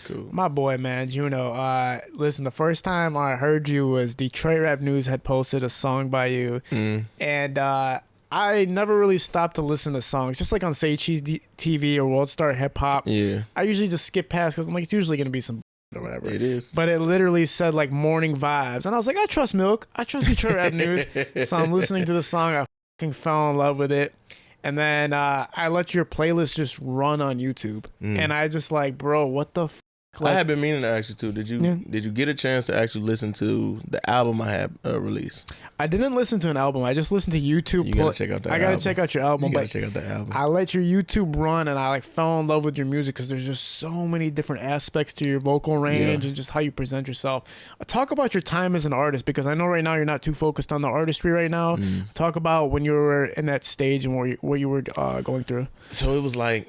cool. My boy, man, Juno. Listen, the first time I heard you was Detroit Rap News had posted a song by you, and I never really stopped to listen to songs, just like on Say Cheese TV or World Star Hip Hop. Yeah. I usually just skip past because I'm like, it's usually gonna be some or whatever. It is. But it literally said like morning vibes, and I was like, I trust Milk. I trust Detroit Rap News. So I'm listening to the song. I fucking fell in love with it. And then I let your playlist just run on YouTube, and I just like, bro, what the f-? Like, I have been meaning to ask you too. Did you get a chance to actually listen to the album I had released? I didn't listen to an album. I just listened to YouTube. You gotta check out that. I gotta check out your album. You gotta check out that album. I let your YouTube run, and I like fell in love with your music because there's just so many different aspects to your vocal range and just how you present yourself. Talk about your time as an artist, because I know right now you're not too focused on the artistry right now. Talk about when you were in that stage and where you were going through. So it was like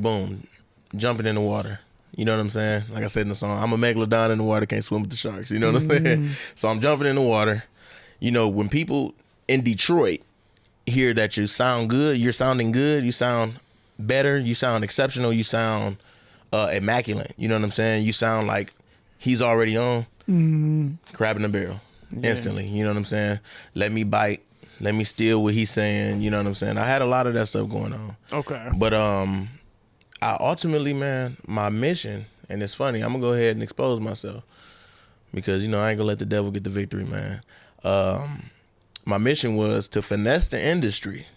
boom, jumping in the water. You know what I'm saying? Like I said in the song, I'm a megalodon in the water, can't swim with the sharks. You know what I'm saying? So I'm jumping in the water. You know, when people in Detroit hear that you sound good, you're sounding good, you sound better, you sound exceptional, you sound immaculate. You know what I'm saying? You sound like he's already on, crab in the barrel instantly. You know what I'm saying? Let me bite. Let me steal what he's saying. You know what I'm saying? I had a lot of that stuff going on. Okay. But I ultimately, man, my mission, and it's funny, I'm gonna go ahead and expose myself because, you know, I ain't gonna let the devil get the victory, man. My mission was to finesse the industry.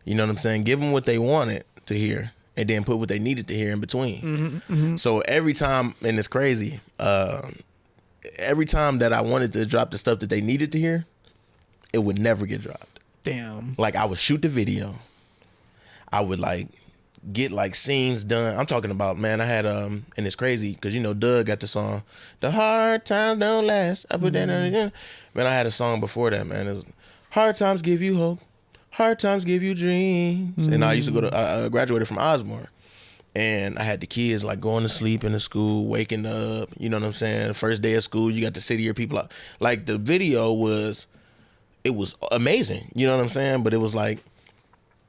You know what I'm saying? Give them what they wanted to hear and then put what they needed to hear in between. So every time, and it's crazy, every time that I wanted to drop the stuff that they needed to hear, it would never get dropped. Damn. Like I would shoot the video. I would like get like scenes done. I'm talking about, man, I had and it's crazy because, you know, Doug got the song "The Hard Times Don't Last." I put that on again. Man, I had a song before that, man. It was "Hard Times Give You Hope, Hard Times Give You Dreams." And I used to go to I graduated from Osborne, and I had the kids like going to sleep in the school, waking up, you know what I'm saying? First day of school, you got to sit here, people out. Like the video was amazing, you know what I'm saying? But it was like,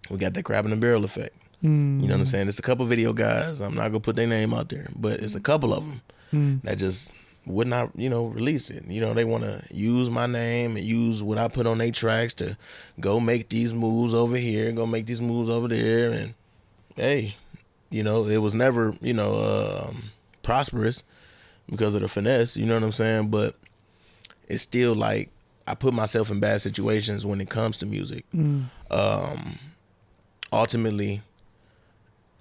we got that crab in the barrel effect. You know what I'm saying? It's a couple video guys. I'm not gonna put their name out there, but it's a couple of them that just would not, you know, release it. You know, they want to use my name and use what I put on their tracks to go make these moves over here, go make these moves over there, and hey, you know, it was never, you know, prosperous because of the finesse. You know what I'm saying? But it's still like I put myself in bad situations when it comes to music. Ultimately,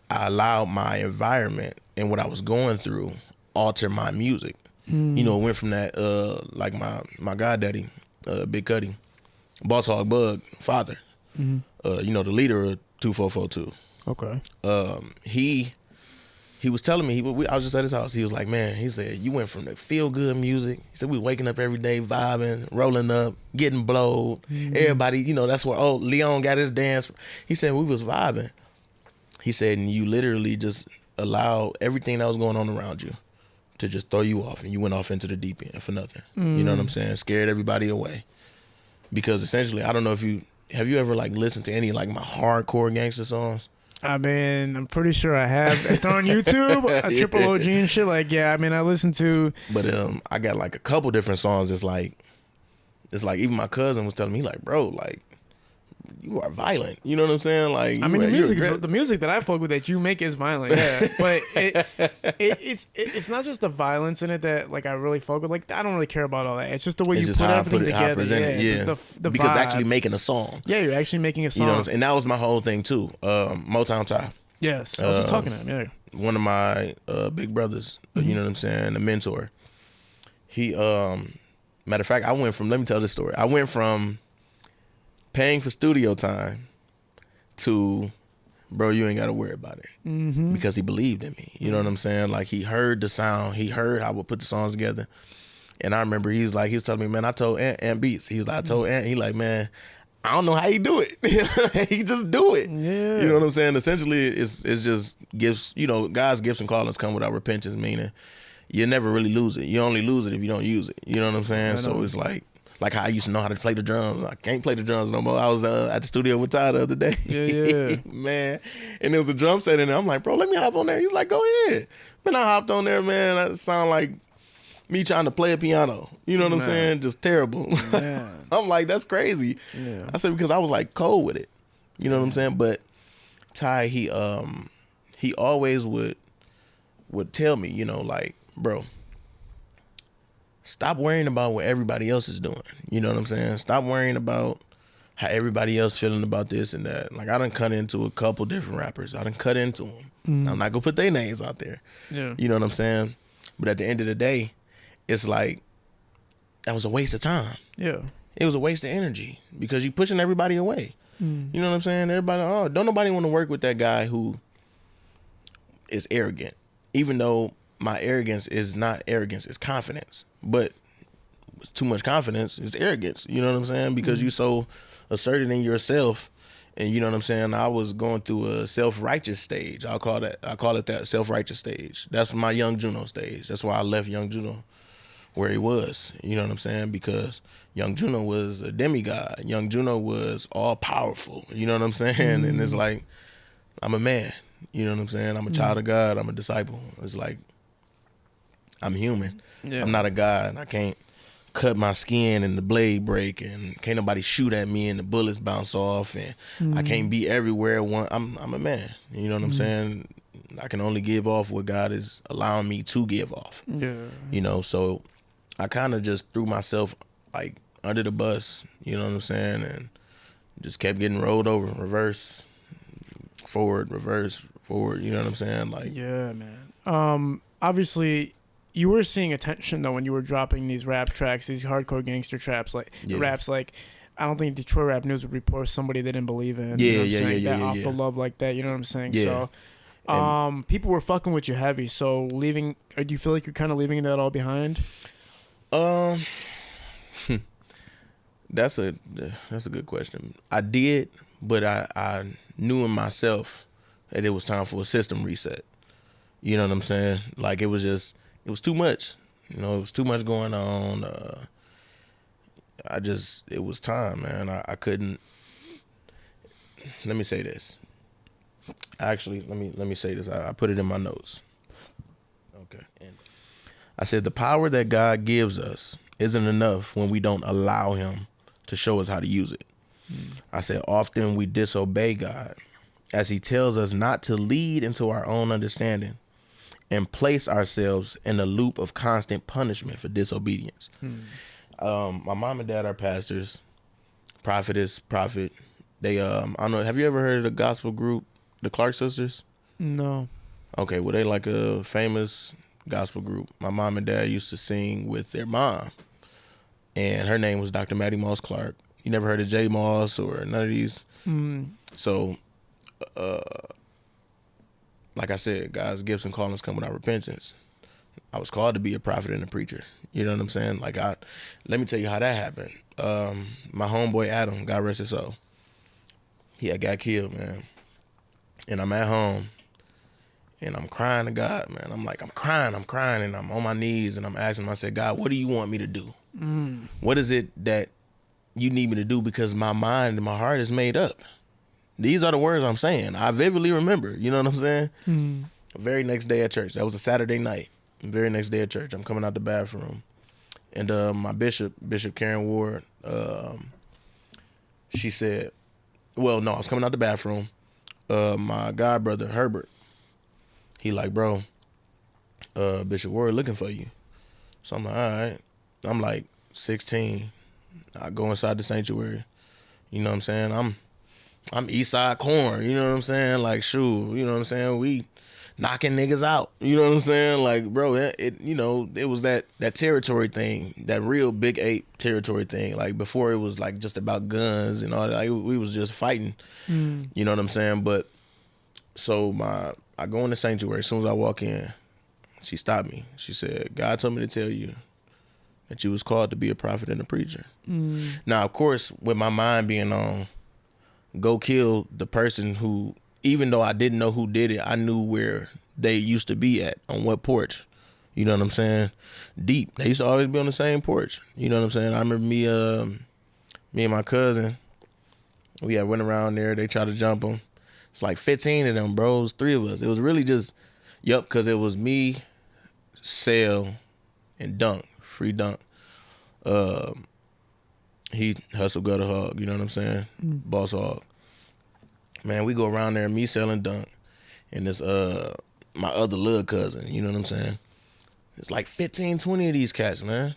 I allowed my environment and what I was going through alter my music. You know, it went from that like my goddaddy, Big Cuddy, Boss Hog Bug, father, you know, the leader of 2442. Okay. He was telling me, I was just at his house. He was like, man, he said, you went from the feel good music. He said, we waking up every day, vibing, rolling up, getting blowed. Everybody, you know, that's where Leon got his dance. He said, we was vibing. He said, and you literally just allowed everything that was going on around you to just throw you off, and you went off into the deep end for nothing. You know what I'm saying? Scared everybody away. Because essentially, I don't know if have you ever like listened to any like my hardcore gangster songs? I mean, I'm pretty sure I have. If they're on YouTube, Triple OG and shit, like, yeah, I mean, I listen to. But I got like a couple different songs. It's like even my cousin was telling me, like, bro, like, you are violent. You know what I'm saying? Like, I mean, the music that I fuck with that you make is violent, yeah. But it's not just the violence in it that like I really fuck with. Like, I don't really care about all that. It's just the way you put everything together. The because vibe. actually making a song. Yeah, you're actually making a song. You know what I'm saying? And that was my whole thing too. Motown Ty. Yes, I was just talking to him. Yeah, one of my big brothers. You know what I'm saying? A mentor. He matter of fact, let me tell this story. I went from paying for studio time to, bro, you ain't got to worry about it. Because he believed in me. You know what I'm saying? Like, he heard the sound. He heard how I would put the songs together. And I remember he was telling me, man, I told Ant Beats. He was like, I told Ant. He like, man, I don't know how you do it. He just do it. Yeah. You know what I'm saying? Essentially, it's just gifts. You know, God's gifts and callings come without repentance, meaning you never really lose it. You only lose it if you don't use it. You know what I'm saying? So it's like, Like how I used to know how to play the drums. I can't play the drums no more. I was at the studio with Ty the other day. Yeah. Man. And there was a drum set in there. I'm like, bro, let me hop on there. He's like, go ahead. Man, I hopped on there, man. That sound like me trying to play a piano. You know what I'm saying? Just terrible. I'm like, that's crazy. Yeah. I said, because I was like cold with it. You know what I'm saying? But Ty, he always would tell me, you know, like, bro, stop worrying about what everybody else is doing. You know what I'm saying? Stop worrying about how everybody else feeling about this and that. Like, I done cut into a couple different rappers. I done cut into them. I'm not gonna put their names out there. Yeah. You know what I'm saying? But at the end of the day, it's like, that was a waste of time. Yeah. It was a waste of energy because you pushing everybody away. You know what I'm saying? Everybody, don't nobody want to work with that guy who is arrogant. Even though my arrogance is not arrogance, it's confidence. But it's too much confidence, it's arrogance. You know what I'm saying? Because you so asserted in yourself. And you know what I'm saying? I was going through a self-righteous stage. I call it that, self-righteous stage. That's my young Juno stage. That's why I left young Juno where he was. You know what I'm saying? Because young Juno was a demigod. Young Juno was all powerful. You know what I'm saying? And it's like, I'm a man. You know what I'm saying? I'm a child of God. I'm a disciple. It's like, I'm human. Yeah. I'm not a god. I can't cut my skin and the blade break and can't nobody shoot at me and the bullets bounce off and I can't be everywhere I'm a man. You know what I'm saying? I can only give off what God is allowing me to give off. Yeah. You know, so I kind of just threw myself like under the bus, you know what I'm saying? And just kept getting rolled over, reverse, forward, you know what I'm saying? Like, yeah, man. Obviously you were seeing attention though when you were dropping these rap tracks, these hardcore gangster traps, like raps. Like, I don't think Detroit Rap News would report somebody they didn't believe in. Yeah, you know what I'm saying? yeah, off the love like that. You know what I'm saying? Yeah. So, people were fucking with you heavy. So leaving, do you feel like you're kind of leaving that all behind? That's a good question. I did, but I knew in myself that it was time for a system reset. You know what I'm saying? Like, it was too much. You know, it was too much going on. It was time, man. I couldn't. Let me say this. Actually, let me say this. I put it in my notes. Okay. And I said, the power that God gives us isn't enough when we don't allow him to show us how to use it. I said, often we disobey God as he tells us not to lead into our own understanding and place ourselves in a loop of constant punishment for disobedience. My mom and dad are pastors, prophet. They, I don't know, have you ever heard of the gospel group, the Clark Sisters? No. Okay, well, they like a famous gospel group. My mom and dad used to sing with their mom, and her name was Dr. Maddie Moss Clark. You never heard of J. Moss or none of these? So, like I said, God's gifts and callings come without repentance. I was called to be a prophet and a preacher. You know what I'm saying? Like, let me tell you how that happened. My homeboy Adam, God rest his soul, he had got killed, man. And I'm at home, and I'm crying to God, man. I'm crying, and I'm on my knees, and I'm asking him, I said, God, what do you want me to do? What is it that you need me to do? Because my mind and my heart is made up. These are the words I'm saying. I vividly remember, you know what I'm saying? The very next day at church, that was a Saturday night. The very next day at church, I'm coming out the bathroom, and my Bishop Karen Ward, she said, well, no, I was coming out the bathroom. My god brother Herbert, he like, bro, Bishop Ward looking for you. So I'm like, all right. I'm like 16. I go inside the sanctuary. You know what I'm saying? I'm East Side Corn. You know what I'm saying? Like, shoot. You know what I'm saying? We knocking niggas out. You know what I'm saying? Like, bro, it you know, it was that territory thing, that real Big 8 territory thing. Like, before it was like just about guns and all that. Like, we was just fighting. You know what I'm saying? But so I go in the sanctuary. As soon as I walk in, she stopped me. She said, God told me to tell you that you was called to be a prophet and a preacher. Now, of course, with my mind being on, go kill the person who, even though I didn't know who did it, I knew where they used to be at, on what porch. You know what I'm saying? Deep. They used to always be on the same porch. You know what I'm saying? I remember me and my cousin, we had went around there. They tried to jump them. It's like 15 of them, bro. It was 3 of us. It was really just, because it was me, Sale, and Dunk, Free Dunk. He hustle gutter hog, you know what I'm saying? Boss hog. Man, we go around there, me, Sale, and Dunk, and this my other little cousin, you know what I'm saying? It's like 15, 20 of these cats, man.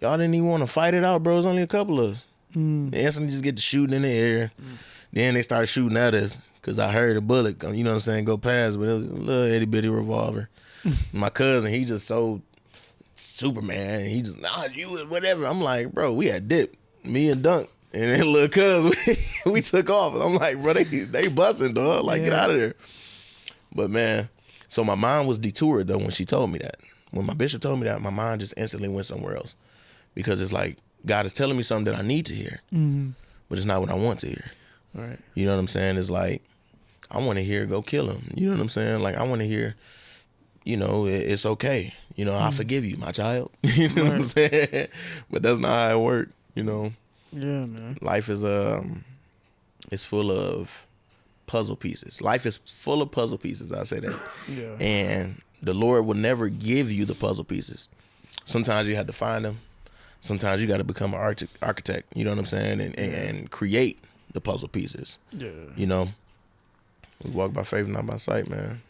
Y'all didn't even want to fight it out, bro. It's only a couple of us. They instantly just get to shooting in the air. Then they start shooting at us because I heard a bullet, you know what I'm saying, go past, but it was a little itty bitty revolver. My cousin, he just so Superman. He just, you whatever. I'm like, bro, we had dip, me and Dunk, and then little cuz, we took off. I'm like, bro, they busting, dog. Like, get out of there. But man, so my mind was detoured though when she told me that. When my bishop told me that, my mind just instantly went somewhere else, because it's like God is telling me something that I need to hear, but it's not what I want to hear. Right. You know what I'm saying? It's like, I want to hear go kill him. You know what I'm saying? Like, I want to hear, it's okay. I forgive you, my child. You know what I'm saying? But that's not how it works, Yeah, man. Life is it's full of puzzle pieces. Life is full of puzzle pieces, I say that. Yeah. And the Lord will never give you the puzzle pieces. Sometimes you have to find them. Sometimes you got to become an architect, you know what I'm saying? And create the puzzle pieces. Yeah. We walk by faith, not by sight, man.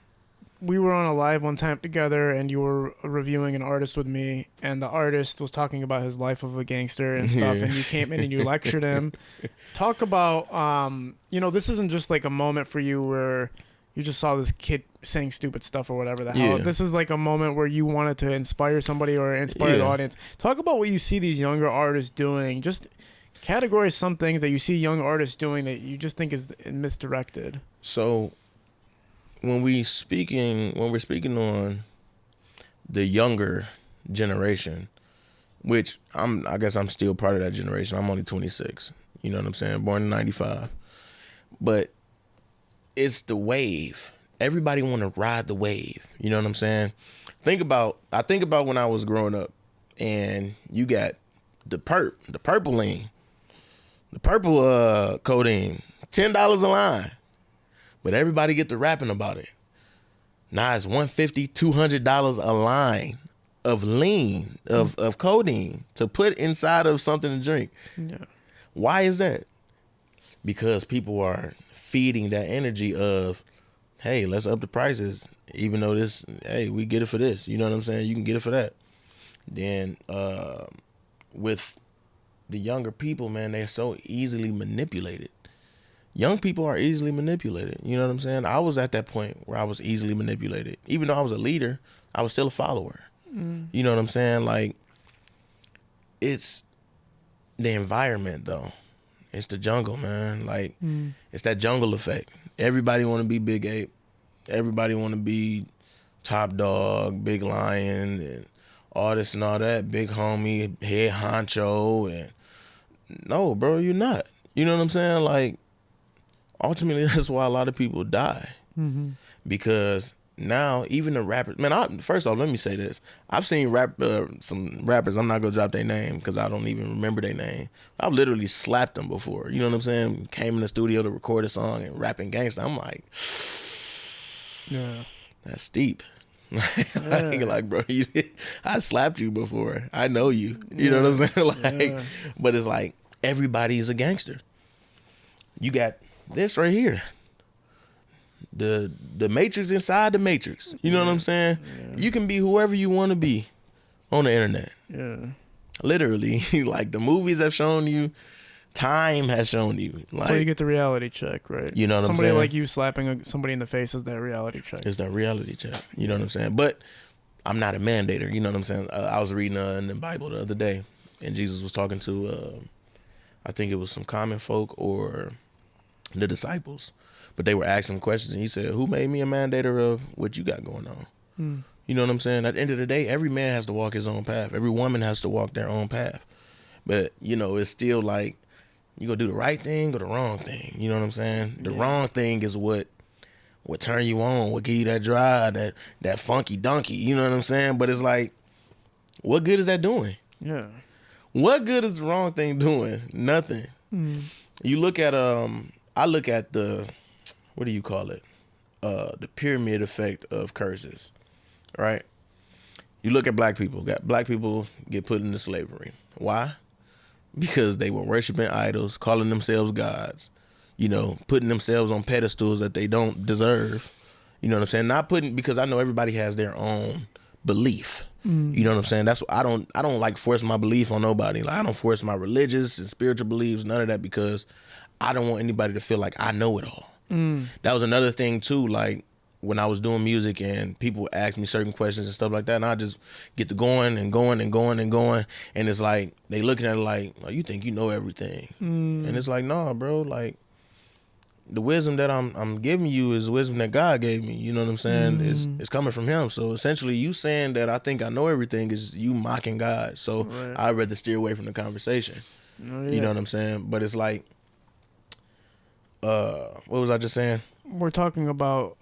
We were on a live one time together, and you were reviewing an artist with me, and the artist was talking about his life of a gangster and stuff, and you came in and you lectured him. Talk about, this isn't just like a moment for you where you just saw this kid saying stupid stuff or whatever the hell. This is like a moment where you wanted to inspire somebody or inspire the audience. Talk about what you see these younger artists doing. Just categorize some things that you see young artists doing that you just think is misdirected. So when we're speaking on the younger generation, which I guess I'm still part of that generation. I'm only 26. You know what I'm saying? Born in 95. But it's the wave. Everybody want to ride the wave. You know what I'm saying? I think about when I was growing up, and you got the purple lean, the purple codeine, $10 a line. But everybody get to rapping about it. Now it's $150, $200 a line of lean, of codeine to put inside of something to drink. Yeah. Why is that? Because people are feeding that energy of, hey, let's up the prices. Even though we get it for this. You know what I'm saying? You can get it for that. Then with the younger people, man, they're so easily manipulated. Young people are easily manipulated. You know what I'm saying? I was at that point where I was easily manipulated. Even though I was a leader, I was still a follower. You know what I'm saying? Like, it's the environment, though. It's the jungle, man. Like, it's that jungle effect. Everybody want to be Big Ape. Everybody want to be Top Dog, Big Lion, and all this and all that. Big homie, head honcho. And no, bro, you're not. You know what I'm saying? Like, ultimately, that's why a lot of people die. Because now, even the rappers, man, first off, let me say this. I've seen some rappers, I'm not going to drop their name because I don't even remember their name. I've literally slapped them before. You know what I'm saying? Came in the studio to record a song and rapping gangsta. I'm like, that's steep. Like, bro, I slapped you before. I know you. You know what I'm saying? But it's like, everybody's a gangster. You got this right here. The matrix inside the matrix. You know what I'm saying? You can be whoever you want to be on the internet. Literally. Like, the movies have shown you, time has shown you. Like, so you get the reality check, right? You know what I'm saying? Somebody like you slapping somebody in the face is that reality check. It's that reality check. You know what I'm saying? But I'm not a mandator. You know what I'm saying? I was reading in the Bible the other day, and Jesus was talking to, I think it was some common folk or the disciples. But they were asking him questions, and he said, who made me a mandator of what you got going on? You know what I'm saying? At the end of the day, every man has to walk his own path. Every woman has to walk their own path. But, it's still like, you gonna do the right thing or the wrong thing. You know what I'm saying? The wrong thing is what what turn you on, what give you that drive, that funky donkey, you know what I'm saying? But it's like, what good is that doing? Yeah. What good is the wrong thing doing? Nothing. You look at I look at the, what do you call it? The pyramid effect of curses, right? You look at black people. Black people get put into slavery. Why? Because they were worshiping idols, calling themselves gods, you know, putting themselves on pedestals that they don't deserve. You know what I'm saying? Not putting, because I know everybody has their own belief. You know what I'm saying? That's I don't like force my belief on nobody. Like, I don't force my religious and spiritual beliefs, none of that, because I don't want anybody to feel like I know it all. That was another thing too, like when I was doing music and people would ask me certain questions and stuff like that, and I just get to going and going and going and going, and it's like they looking at it like, oh, you think you know everything. And it's like, nah, bro, like the wisdom that I'm giving you is wisdom that God gave me. You know what I'm saying? It's coming from him. So essentially you saying that I think I know everything is you mocking God. So Right. I'd rather steer away from the conversation. Oh, yeah. You know what I'm saying? But it's like, what was I just saying? We're talking about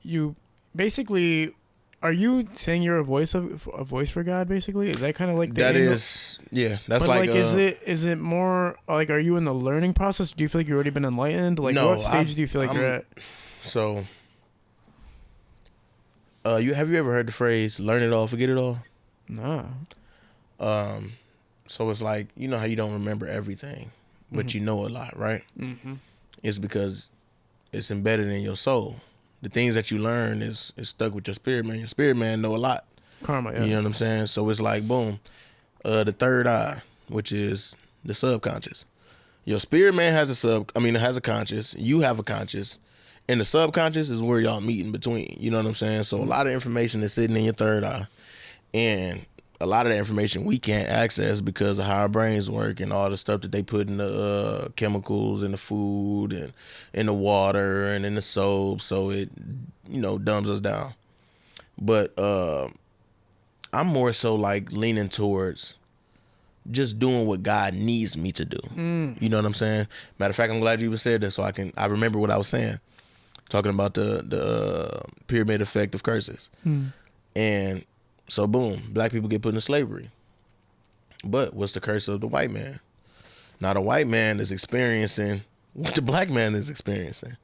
you basically. Are you saying you're a voice for God? Basically, is that kind of like the That angle? is, yeah. That's But like, is it more like, are you in the learning process? Do you feel like you've already been enlightened? Like, No, what stage do you feel like you're at? So, have you ever heard the phrase "learn it all, forget it all"? Nah. So it's like, you know how you don't remember everything, but you know a lot, right? Mm-hmm. It's because it's embedded in your soul. The things that you learn is stuck with your spirit man. Your spirit man know a lot. Karma, yeah. You know what I'm saying? So it's like, boom, the third eye, which is the subconscious. Your spirit man has a conscious. You have a conscious. And the subconscious is where y'all meet in between. You know what I'm saying? So a lot of information is sitting in your third eye. And a lot of the information we can't access because of how our brains work and all the stuff that they put in the chemicals in the food and in the water and in the soap. So it, you know, dumbs us down. But I'm more so like leaning towards just doing what God needs me to do. You know what I'm saying? Matter of fact, I'm glad you even said that so I remember what I was saying. Talking about the pyramid effect of curses. And so boom, black people get put into slavery. But what's the curse of the white man? Now the white man is experiencing what the black man is experiencing.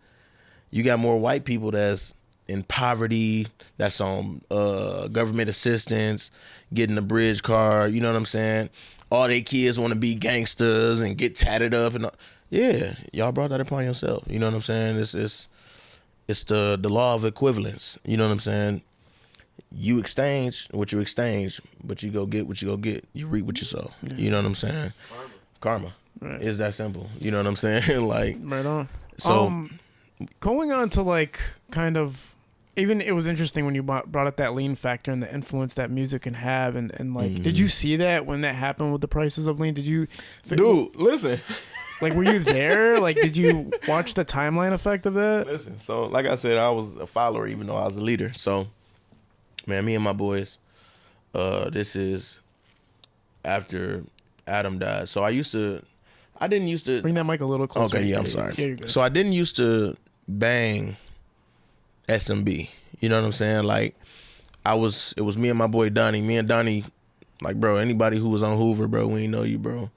You got more white people that's in poverty, that's on government assistance, getting a bridge card, you know what I'm saying? All their kids want to be gangsters and get tatted up and yeah, y'all brought that upon yourself. You know what I'm saying? It's the law of equivalence. You know what I'm saying? You exchange what you exchange, but you go get what you go get. You reap what you sow. You know what I'm saying? Karma. Right. It's that simple. You know what I'm saying? Like, Right on. so Going on to like kind of, even it was interesting when you brought up that lean factor and the influence that music can have, and like, did you see that when that happened with the prices of lean? Did you, dude, listen. like, were you there? Like, did you watch the timeline effect of that? Listen, so like I said, I was a follower even though I was a leader. So, man, me and my boys, this is after Adam died. So I didn't used to. Bring that mic a little closer. Okay, yeah, I'm sorry. Yeah, you're good. So I didn't used to bang SMB. You know what I'm saying? Like, it was me and my boy Donnie. Me and Donnie, like, bro, anybody who was on Hoover, bro, we ain't know you, bro.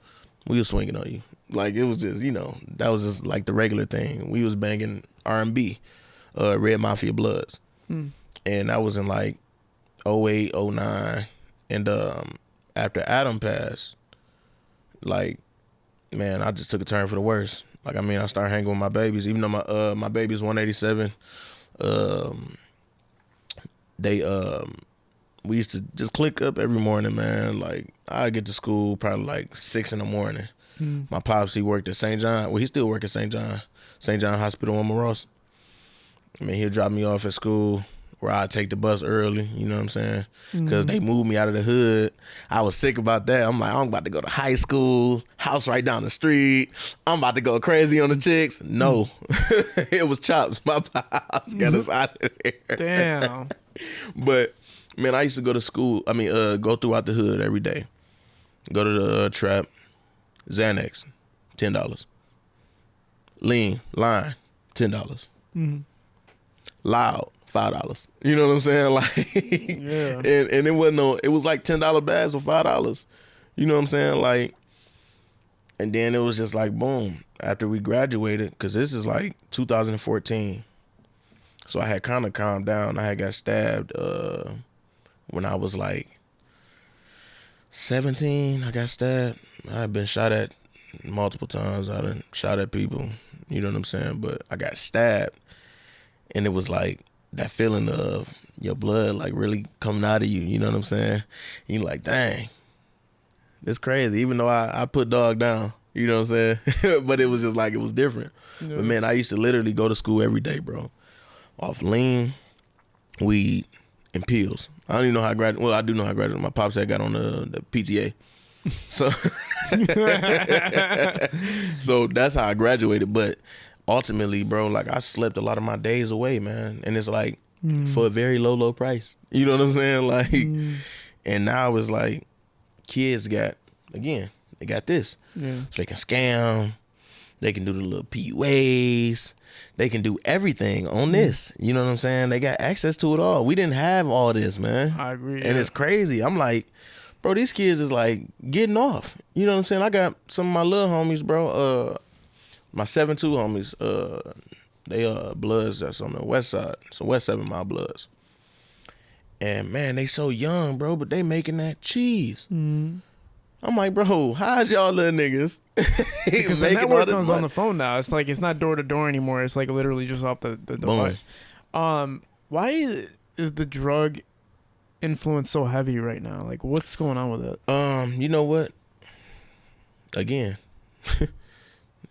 We was swinging on you. Like, it was just, you know, that was just like the regular thing. We was banging R&B, Red Mafia Bloods. And that was in like 08, 09. And after Adam passed, like, man, I just took a turn for the worse. Like, I mean, I started hanging with my babies, even though my baby's 187. We used to just click up every morning, man. Like, I get to school probably like 6 in the morning. My pops, he worked at St. John. Well, he still work at St. John Hospital on Moros. I mean, he'll drop me off at school, where I take the bus early, you know what I'm saying? Because they moved me out of the hood. I was sick about that. I'm like, I'm about to go to high school, house right down the street. I'm about to go crazy on the chicks. No, it was Chops. My pops got us out of there. Damn. But, man, I used to go to school. I mean, go throughout the hood every day. Go to the trap. Xanax, $10. Lean, line, $10. loud, $5. You know what I'm saying? Like, Yeah. and it wasn't no, it was like $10 bags for $5. You know what I'm saying? Like, and then it was just like, boom, after we graduated, because this is like 2014. So I had kind of calmed down. I had got stabbed when I was like 17. I got stabbed. I had been shot at multiple times. I done shot at people. You know what I'm saying? But I got stabbed. And it was like that feeling of your blood like really coming out of you. You know what I'm saying? And you're like, dang, it's crazy. Even though I put dog down. You know what I'm saying? But it was just like, it was different. Yeah. But man, I used to literally go to school every day, bro. Off lean, weed, and pills. I don't even know how I graduated. Well, I do know how I graduated. My pops had got on the PTA. So, so that's how I graduated. But ultimately, bro, like I slept a lot of my days away, man. And it's like for a very low price. You know what I'm saying? Like, and now it's like kids got, again, they got this. Yeah. So they can scam. They can do the little PUAs. They can do everything on this. You know what I'm saying? They got access to it all. We didn't have all this, man. I agree. And it's crazy. I'm like, bro, these kids is like getting off. You know what I'm saying? I got some of my little homies, bro. My 7'2" homies. They bloods that's on the west side. So West 7 Mile bloods. And man, they so young, bro, but they making that cheese. Mm-hmm. I'm like, bro, how's y'all little niggas? Because the network comes on the phone now. It's like, it's not door to door anymore. It's like literally just off the device. Why is the drug influence so heavy right now? Like, what's going on with it? You know what? Again,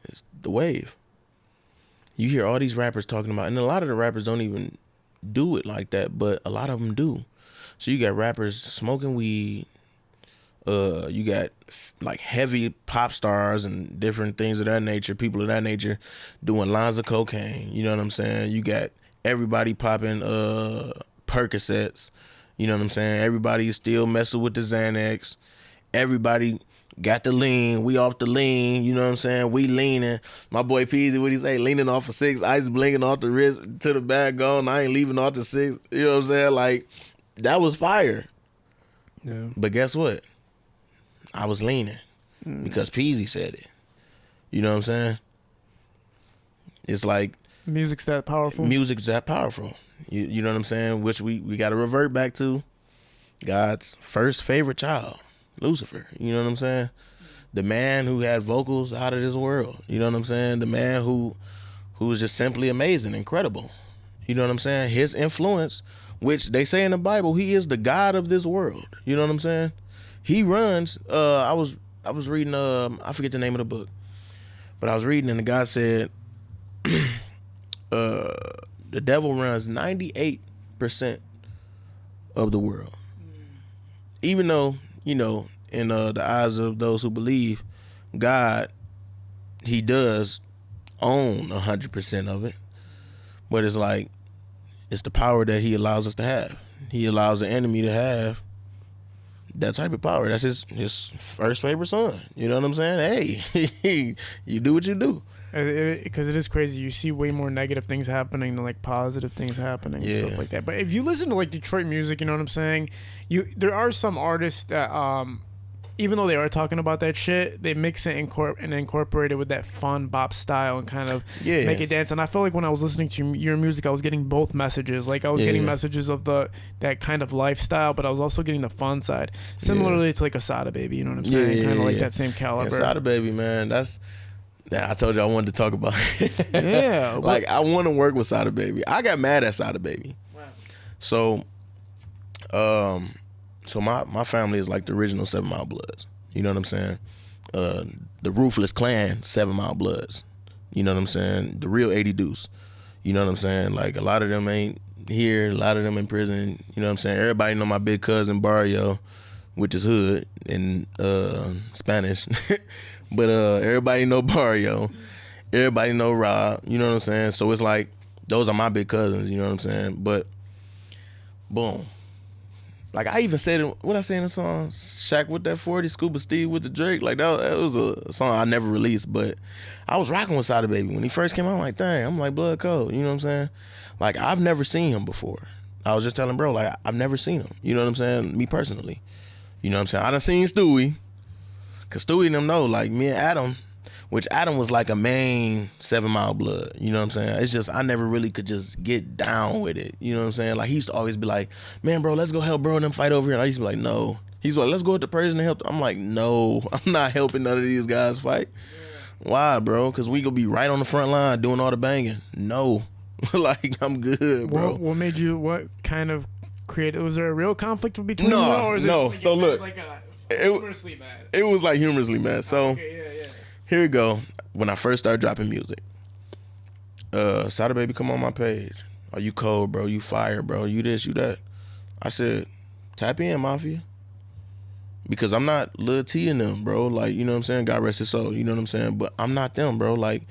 it's the wave. You hear all these rappers talking about, and a lot of the rappers don't even do it like that, but a lot of them do. So you got rappers smoking weed. You got like heavy pop stars and different things of that nature, people of that nature doing lines of cocaine. You know what I'm saying? You got everybody popping Percocets. You know what I'm saying? Everybody still messing with the Xanax. Everybody got the lean. We off the lean. You know what I'm saying? We leaning. My boy Peasy, what he say? Leaning off of 6, ice blinking off the wrist to the bag gone. I ain't leaving off the 6. You know what I'm saying? Like, that was fire. Yeah. But guess what? I was leaning because Peasy said it. You know what I'm saying? It's like music's that powerful. Music's that powerful. You know what I'm saying? Which we got to revert back to God's first favorite child, Lucifer. You know what I'm saying? The man who had vocals out of this world. You know what I'm saying? The man who was just simply amazing, incredible. You know what I'm saying? His influence, which they say in the Bible, he is the God of this world. You know what I'm saying? He runs. I was reading. I forget the name of the book, but I was reading, and the guy said, the devil runs 98% of the world. Even though, you know, in the eyes of those who believe, God, he does own 100% of it, but it's like it's the power that he allows us to have. He allows the enemy to have that type of power. That's his first favorite son. You know what I'm saying? Hey, you do what you do. Because it is crazy. You see way more negative things happening than like positive things happening and stuff like that. But if you listen to like Detroit music, you know what I'm saying? There are some artists that even though they are talking about that shit, they mix it and incorporate it with that fun bop style and kind of make it dance. And I felt like when I was listening to your music, I was getting both messages. Like I was getting messages of that kind of lifestyle, but I was also getting the fun side. Similarly to like Asada Baby, you know what I'm saying? Kind of like that same caliber. Asada Baby, man, I told you I wanted to talk about it. Yeah. Like I want to work with Asada Baby. I got mad at Asada Baby. Wow. So my family is like the original 7 Mile Bloods. You know what I'm saying? The Ruthless Clan 7 Mile Bloods. You know what I'm saying? The real 80 Deuce. You know what I'm saying? Like a lot of them ain't here, a lot of them in prison. You know what I'm saying? Everybody know my big cousin Barrio, which is hood in Spanish. But everybody know Barrio. Everybody know Rob. You know what I'm saying? So it's like those are my big cousins, you know what I'm saying? But boom. Like I even said it, what I say in the song, Shaq with that 40, Scuba Steve with the Drake. Like that was a song I never released, but I was rocking with Sada Baby when he first came out. I'm like, dang, I'm like blood cold. You know what I'm saying? Like I've never seen him before. I was just telling bro, like I've never seen him. You know what I'm saying? Me personally. You know what I'm saying? I done seen Stewie, cause Stewie and them know, like me and Adam, which Adam was like a main 7 Mile Blood. You know what I'm saying? It's just I never really could just get down with it. You know what I'm saying? Like he used to always be like, man, bro, let's go help bro and them fight over here. And I used to be like, no. He's like, let's go with the person to help. I'm like, no, I'm not helping none of these guys fight. Yeah. Why, bro? Cause we gonna be right on the front line doing all the banging. No. Like I'm good, bro. What made you? What kind of created? Was there a real conflict between you? Or is No. It like So look, like humorously bad. It was like humorously bad. So Okay, yeah. here we go. When I first started dropping music, Sada Baby come on my page. Are you cold, bro? You fire, bro? You this, you that? I said, tap in, Mafia. Because I'm not Lil T in them, bro. Like, you know what I'm saying? God rest his soul. You know what I'm saying? But I'm not them, bro. Like,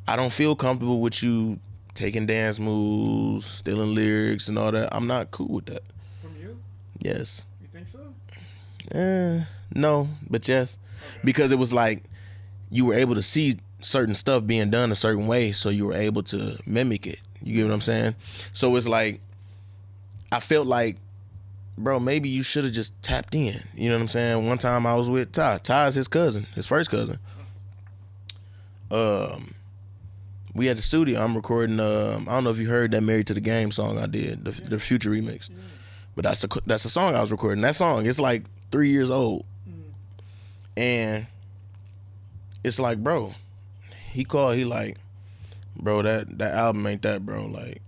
I don't feel comfortable with you taking dance moves, stealing lyrics and all that. I'm not cool with that. From you? Yes. You think so? No, but yes. Okay. Because it was like you were able to see certain stuff being done a certain way, so you were able to mimic it. You get what I'm saying? So it's like I felt like, bro, maybe you should have just tapped in. You know what I'm saying? One time I was with Ty. Ty is his cousin, his first cousin. We at the studio. I'm recording. I don't know if you heard that "Married to the Game" song I did, the Future remix. But that's the song I was recording. That song, it's like 3 years old, and it's like, bro, he called. He like, bro, that album ain't that, bro. Like,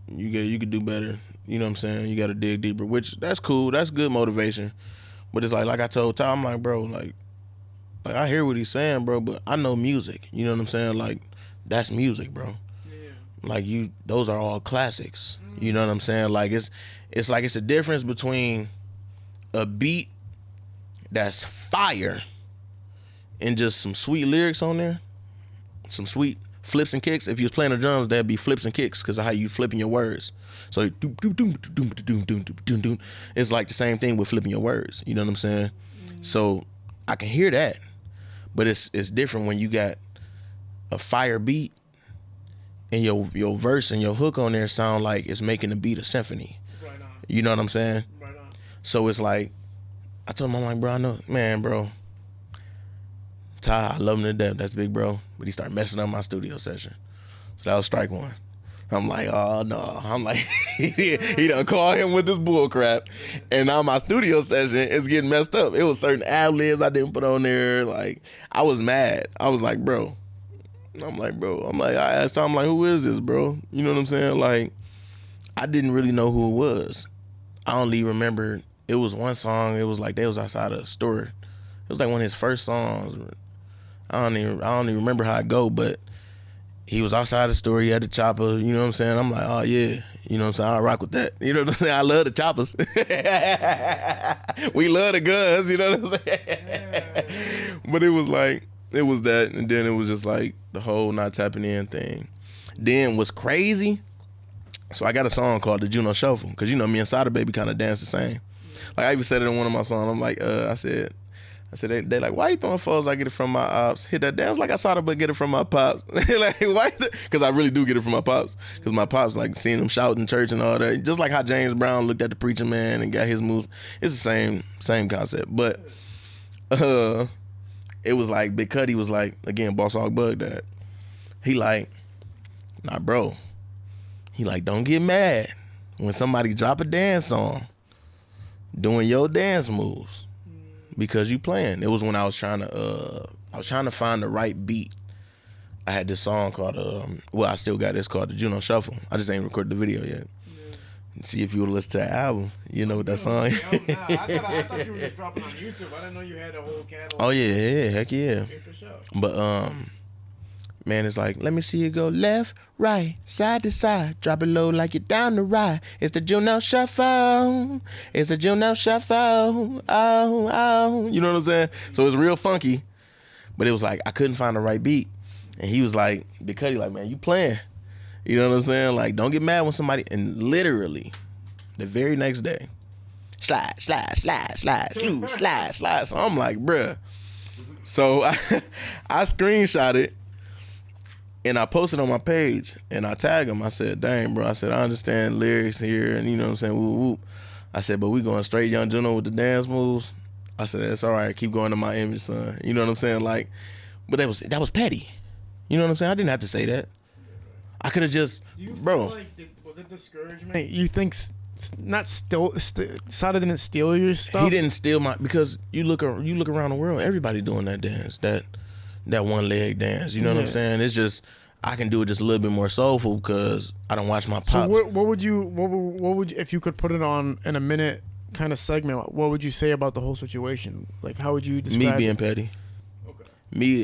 you could do better. You know what I'm saying? You got to dig deeper, which that's cool. That's good motivation. But it's like I told Ty, I'm like, bro, like I hear what he's saying, bro, but I know music. You know what I'm saying? Like, that's music, bro. Yeah. Like those are all classics. You know what I'm saying? Like it's like it's a difference between a beat that's fire and just some sweet lyrics on there, some sweet flips and kicks. If you was playing the drums, that'd be flips and kicks because of how you flipping your words. So it's like the same thing with flipping your words. You know what I'm saying? So I can hear that, but it's different when you got a fire beat and your verse and your hook on there sound like it's making the beat a symphony. Right on. You know what I'm saying? Right on. So it's like I told him, I'm like, bro, I know, man, bro. Ty, I love him to death. That's big, bro. But he started messing up my studio session. So that was strike one. I'm like, oh no. I'm like, he done called him with this bull crap. And now my studio session is getting messed up. It was certain ad-libs I didn't put on there. Like, I was mad. I was like, bro. I asked him, I'm like, who is this, bro? You know what I'm saying? Like, I didn't really know who it was. I only remember it was one song. It was like they was outside of a store. It was like one of his first songs. I don't even remember how it go, but he was outside the store. He had the chopper. You know what I'm saying? I'm like, oh yeah. You know what I'm saying? I rock with that. You know what I'm saying? I love the choppers. We love the guns. You know what I'm saying? But it was like, it was that, and then it was just like the whole not tapping in thing. Then what's crazy? So I got a song called the Juno Shuffle, because you know me and Sada Baby kind of dance the same. Like I even said it in one of my songs. I'm like, I said they like, why you throwing foes? I get it from my ops. Hit that dance like I saw it, but get it from my pops. Like why? Because I really do get it from my pops. Because my pops like seeing them shouting in church and all that. Just like how James Brown looked at the preacher man and got his moves. It's the same concept. But it was like Big Cuddy was like, again, Boss Hog Bug Dad. He like, nah, bro. He like, don't get mad when somebody drop a dance song doing your dance moves because you playing. It was when I was trying to find the right beat. I had this song called I still got this called the Juno Shuffle. I just ain't recorded the video yet. See if you would listen to that album. You know what that song is. I thought you were just dropping on YouTube. I didn't know you had a whole catalog. Oh yeah, heck yeah. Okay, for sure. But man, it's like, let me see you go left, right, side to side, drop it low like you're down the ride. It's the Juno Shuffle. It's the Juno Shuffle. Oh. You know what I'm saying? So it's real funky, but it was like I couldn't find the right beat, and he was like, Big Cuddy, like, man, you playing. You know what I'm saying? Like, don't get mad when somebody, and literally the very next day, slide, loose, slide. So I'm like, bruh. So I screenshot it and I posted on my page and I tagged him. I said, dang, bro. I said, I understand lyrics here and you know what I'm saying, whoop, whoop. I said, but we going straight Young Juno with the dance moves. I said, that's all right. Keep going to my image, son. You know what I'm saying? Like, but that was petty. You know what I'm saying? I didn't have to say that. I could have just, bro. Was it discouragement? You think Sada didn't steal your stuff? He didn't steal because you look around the world, everybody doing that dance, that one leg dance. You know what I'm saying? It's just I can do it just a little bit more soulful because I don't watch my pops. So what would you if you could put it on in a minute kind of segment? What would you say about the whole situation? Like how would you describe me being petty? Okay. Me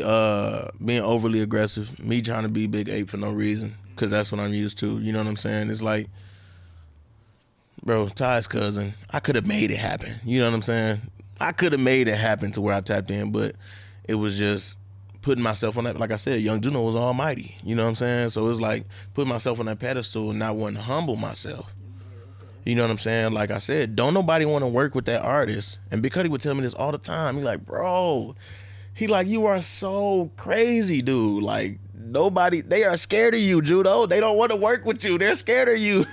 being overly aggressive. Me trying to be Big Ape for no reason because that's what I'm used to. You know what I'm saying? It's like, bro, Ty's cousin. I could have made it happen. You know what I'm saying? I could have made it happen to where I tapped in, but it was just putting myself on that. Like I said, Young Juno was almighty. You know what I'm saying? So it's like putting myself on that pedestal and not wanting to humble myself. You know what I'm saying? Like I said, don't nobody want to work with that artist. And Big Cudi would tell me this all the time. He like, bro, he like, you are so crazy, dude. Like, nobody, they are scared of you, Juno. They don't want to work with you. They're scared of you.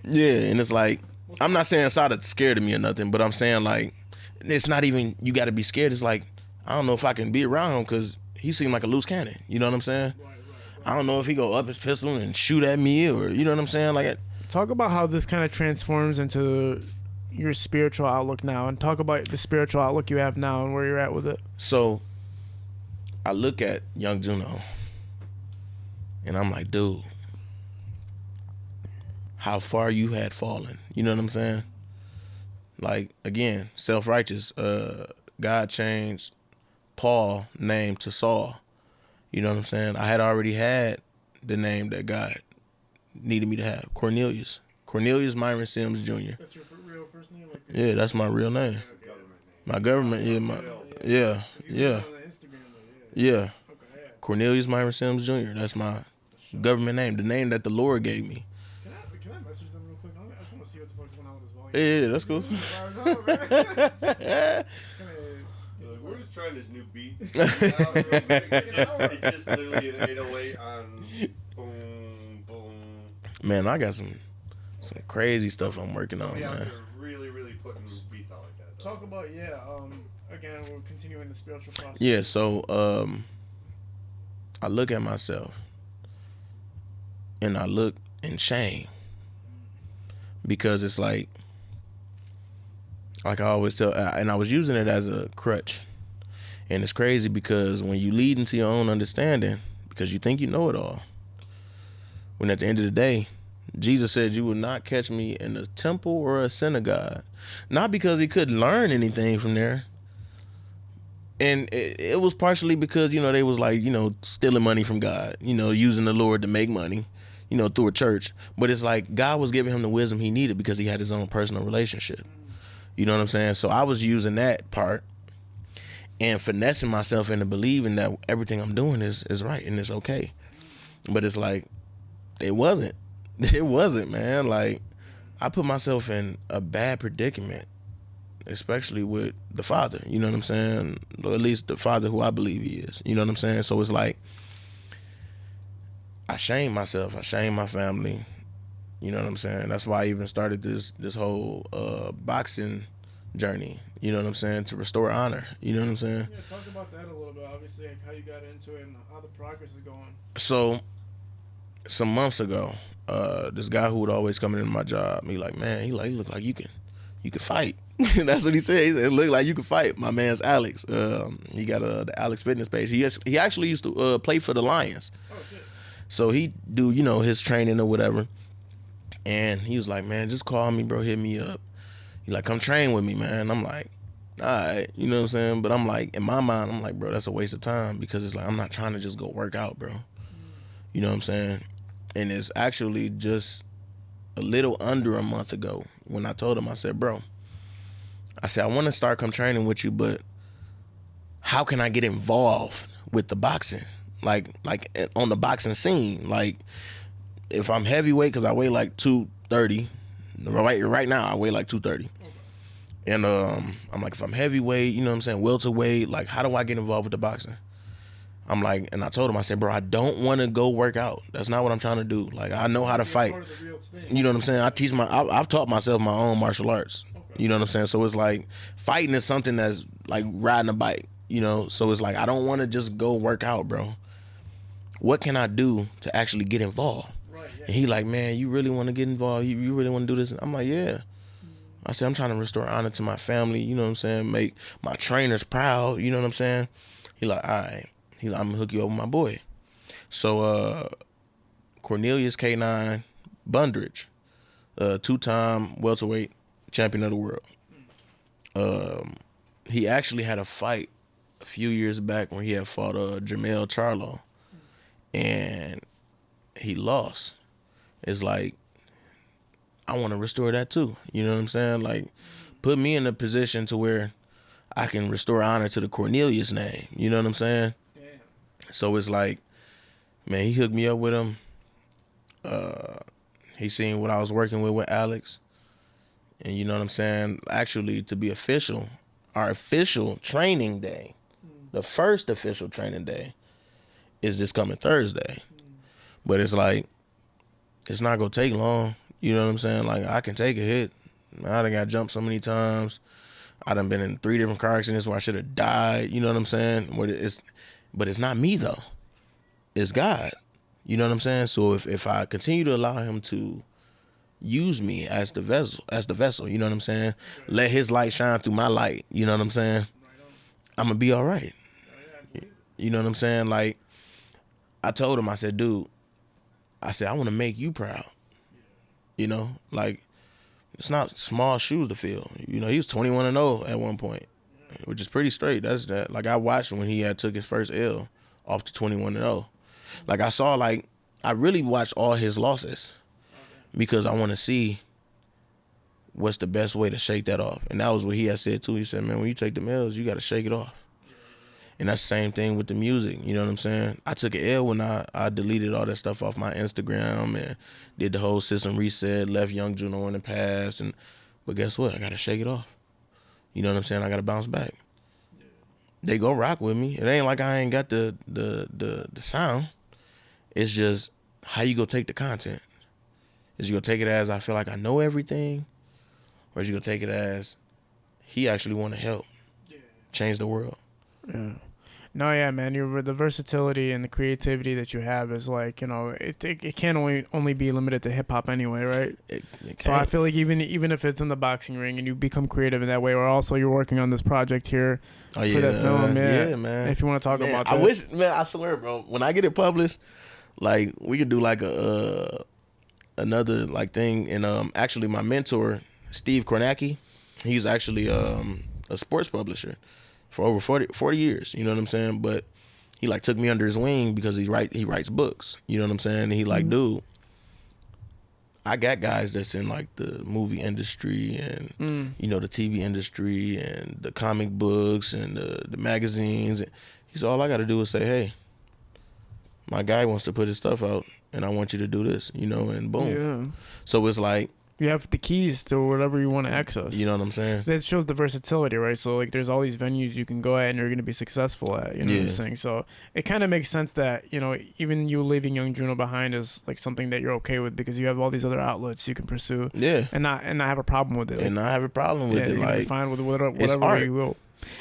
Yeah, and it's like, I'm not saying Sada's scared of me or nothing, but I'm saying like, it's not even, you got to be scared. It's like, I don't know if I can be around him because he seemed like a loose cannon. You know what I'm saying? Right. I don't know if he go up his pistol and shoot at me or, you know what I'm saying? Like, talk about how this kind of transforms into your spiritual outlook now, and talk about the spiritual outlook you have now and where you're at with it. So I look at Young Juno and I'm like, dude, how far you had fallen. You know what I'm saying? Like, again, self-righteous. God changed Paul name to Saul. You know what I'm saying? I had already had the name that God needed me to have, Cornelius. Cornelius Myron Sims Jr. That's your real first name? Like yeah, that's my real name. My government, yeah. Yeah. Cornelius Myron Sims Jr. That's my government name, the name that the Lord gave me. Can I message them real quick? I just want to see what the fuck's going on with this volume. Yeah, that's cool. We're just trying this new beat. It's just literally an 808 on boom, boom. Man, I got some crazy stuff I'm working on, man. Really, really putting beats out like that. Talk about, again, we're continuing the spiritual process. Yeah, so I look at myself and I look in shame because it's like I always tell, and I was using it as a crutch. And it's crazy because when you lead into your own understanding, because you think you know it all, when at the end of the day, Jesus said you would not catch me in a temple or a synagogue. Not because he couldn't learn anything from there. And it was partially because, they was like, stealing money from God, using the Lord to make money, through a church. But it's like God was giving him the wisdom he needed because he had his own personal relationship. You know what I'm saying? So I was using that part and finessing myself into believing that everything I'm doing is right and it's okay. But it's like, it wasn't. It wasn't, man. Like, I put myself in a bad predicament, especially with the Father. You know what I'm saying? Or at least the Father who I believe he is. You know what I'm saying? So it's like, I shame myself. I shame my family. You know what I'm saying? That's why I even started this whole boxing journey. You know what I'm saying? To restore honor. You know what I'm saying? Yeah, talk about that a little bit. Obviously, like how you got into it and how the progress is going. So, some months ago, this guy who would always come into my job, he like, man, you look like you can fight. That's what he said. He said, it look like you can fight. My man's Alex. He got the Alex Fitness page. He actually used to play for the Lions. Oh shit. So he do his training or whatever. And he was like, man, just call me, bro. Hit me up. He like, come train with me, man. I'm like, all right, you know what I'm saying? But I'm like, in my mind, I'm like, bro, that's a waste of time because it's like, I'm not trying to just go work out, bro. You know what I'm saying? And it's actually just a little under a month ago when I told him, I said, bro, I want to start come training with you, but how can I get involved with the boxing? Like on the boxing scene. Like, if I'm heavyweight, because I weigh like 230, Right now I weigh like 230. And I'm like, if I'm heavyweight, you know what I'm saying, welterweight, like how do I get involved with the boxing? I'm like, and I told him, I said, bro, I don't want to go work out. That's not what I'm trying to do. Like, I know how to fight. You know what I'm saying? I've taught myself my own martial arts. You know what I'm saying? So it's like, fighting is something that's like riding a bike, you know? So it's like, I don't want to just go work out, bro. What can I do to actually get involved? And he like, man, you really want to get involved? You really want to do this? And I'm like, yeah. I said, I'm trying to restore honor to my family, you know what I'm saying? Make my trainers proud, you know what I'm saying? He like, all right. He like, I'm gonna hook you up with my boy. So Cornelius K9 Bundridge, 2-time welterweight champion of the world. He actually had a fight a few years back when he had fought Jermell Charlo, and he lost. It's like, I want to restore that too. You know what I'm saying? Like, put me in a position to where I can restore honor to the Cornelius name. You know what I'm saying? So it's like, man, he hooked me up with him. He seen what I was working with Alex. And you know what I'm saying? Actually, to be official, our official training day, the first official training day, is this coming Thursday. But it's like, it's not going to take long. You know what I'm saying? Like, I can take a hit. I done got jumped so many times. I done been in 3 different car accidents where I should have died. You know what I'm saying? But it's not me though. It's God. You know what I'm saying? So if I continue to allow him to use me as the vessel, you know what I'm saying? Let his light shine through my light, you know what I'm saying? I'm gonna be all right. You know what I'm saying? Like, I told him, I said, dude, I want to make you proud. You know, like, it's not small shoes to fill. You know, he was 21-0 at one point, which is pretty straight. That's that. Like, I watched when he had took his first L off to 21-0. Like, I really watched all his losses because I want to see what's the best way to shake that off. And that was what he had said too. He said, man, when you take the L's, you got to shake it off. And that's the same thing with the music. You know what I'm saying? I took an L when I deleted all that stuff off my Instagram and did the whole system reset, left young Juno in the past. But guess what? I got to shake it off. You know what I'm saying? I got to bounce back. They go rock with me. It ain't like I ain't got the sound. It's just how you go take the content. Is you gonna take it as I feel like I know everything, or is you gonna take it as he actually want to help change the world? Yeah. No, yeah, man. The versatility and the creativity that you have is like, you know, it can't only be limited to hip hop anyway, right? It so I feel like even if it's in the boxing ring and you become creative in that way, or also you're working on this project here for that film, yeah, man. If you want to talk about that, I wish, man. I swear, bro. When I get it published, like we could do like another like thing. And actually, my mentor Steve Kornacki, he's actually a sports publisher for over 40 years, you know what I'm saying? But he like took me under his wing because he writes books, you know what I'm saying? And he like, dude, I got guys that's in like the movie industry and you know, the TV industry and the comic books and the magazines. He said, all I got to do is say, hey, my guy wants to put his stuff out and I want you to do this, you know, and boom. Yeah. So it's like, you have the keys to whatever you want to access. You know what I'm saying? That shows the versatility, right? So like there's all these venues you can go at and you're going to be successful at, you know what I'm saying? So it kind of makes sense that, you know, even you leaving young Juno behind is like something that you're okay with because you have all these other outlets you can pursue. Yeah. And not have a problem with it. And not have a problem with it. You're like, be fine with whatever way you go.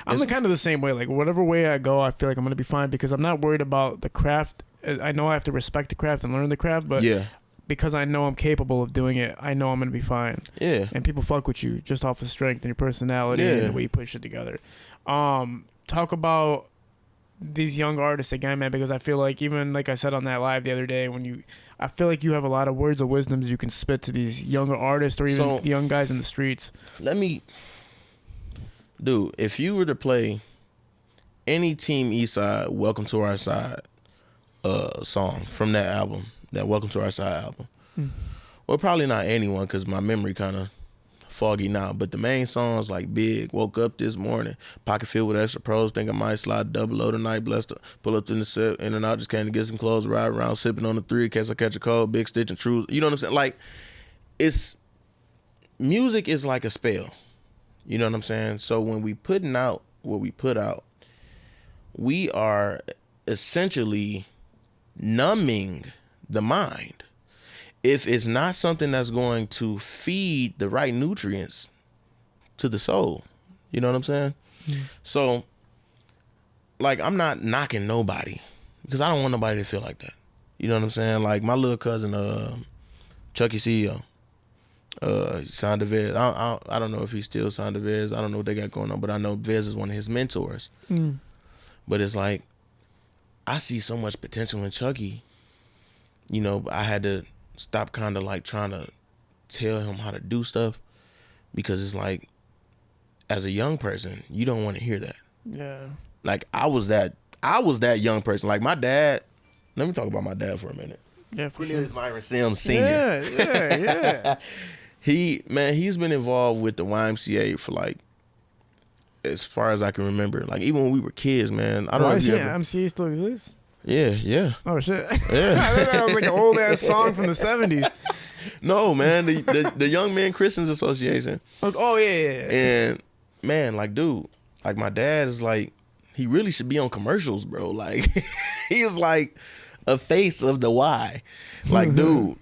I'm the kind of the same way. Like whatever way I go, I feel like I'm going to be fine because I'm not worried about the craft. I know I have to respect the craft and learn the craft, but because I know I'm capable of doing it, I know I'm going to be fine. Yeah. And people fuck with you just off of strength and your personality and the way you put shit together. Talk about these young artists again, man, because I feel like even like I said on that live the other day, I feel like you have a lot of words of wisdom you can spit to these younger artists or even the young guys in the streets. Dude, if you were to play any Team Eastside Welcome to Our Side song from that album, that Welcome to Our Side album. Well, probably not anyone because my memory kind of foggy now, but the main songs like Big, Woke Up This Morning, Pocket Filled with Extra Pros, Think I Might Slide, Double O tonight, Blessed, Pull Up in the Sip, In and Out, Just Came to Get Some Clothes, Ride Around, Sipping on the 3 in case I catch a cold, Big Stitch and Trues. You know what I'm saying? Like, it's music is like a spell. You know what I'm saying? So when we putting out what we put out, we are essentially numbing the mind. If it's not something that's going to feed the right nutrients to the soul, you know what I'm saying? So, like, I'm not knocking nobody because I don't want nobody to feel like that. You know what I'm saying? Like, my little cousin, Chucky CEO, signed to Vez. I don't know if he's still signed to Vez. I don't know what they got going on, but I know Vez is one of his mentors. But it's like, I see so much potential in Chucky. You know, I had to stop kind of like trying to tell him how to do stuff because it's like, as a young person, you don't want to hear that. Yeah. Like, I was that young person. Like, my dad, let me talk about my dad for a minute. Yeah, for Cornelius sure. Myron Sims Sr. Yeah. He's been involved with the YMCA for like, as far as I can remember. Like, even when we were kids, man. I don't know if you ever... YMCA still exists? Yeah. Oh, shit. Yeah. I thought that was like an old-ass song from the 70s. No, man. The Young Men Christians Association. Oh, yeah. And, man, like, dude, like, my dad is like, he really should be on commercials, bro. Like, he is like a face of the Y. Like, dude,